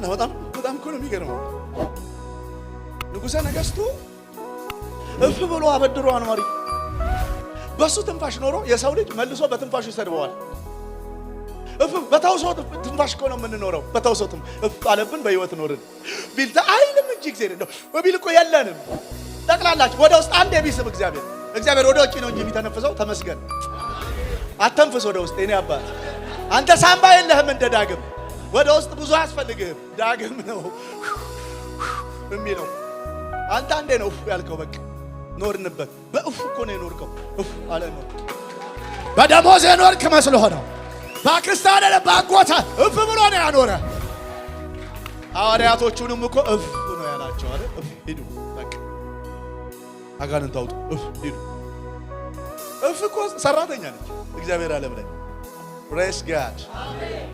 በጣም እኮ ነው የሚገርመው። ንጉሠ ነገሥቱ እፍ ብሎ አበድሮ አኗሪ በሱ ትንፋሽ ኖሮ የሰው ልጅ መልሶ በትንፋሹ ይሰድበዋል። እፍ በታውሶ ትንፋሽ እኮ ነው የምንኖረው። በታውሶ እፍ አለብን በህይወት ኖርን ቢልታ አይልም እንጂ እግዚአብሔር ነው በቢል እኮ የለንም። ጠቅላላችሁ ወደ ውስጥ አንድ የሚስብ እግዚአብሔር ወደ ውጭ ነው እንጂ የሚተነፍሰው። ተመስገን። አተንፍስ ወደ ውስጥ የኔ አባት። አንተ ሳምባ የለህም እንደ ዳግም። ወደ ውስጥ ብዙ አያስፈልግህም። ዳግም ነው የሚለው። አንተ አንዴ ነው ያልከው። በቃ ኖርንበት። በእፍ እኮ ነው የኖርከው። እፍ አለ ነው። በደሞዝ የኖርክ መስሎህ ነው። ፓኪስታን ለባጎታ እፍ ብሎ ነው ያኖረ። ሐዋርያቶቹንም እኮ እፍ ነው ያላቸው አይደል? እፍ ሂዱ በቃ አጋንንት አውጡ። እፍ ሂዱ። እፍ እኮ ሰራተኛ ነች እግዚአብሔር ዓለም ላይ። ፕሬስ ጋድ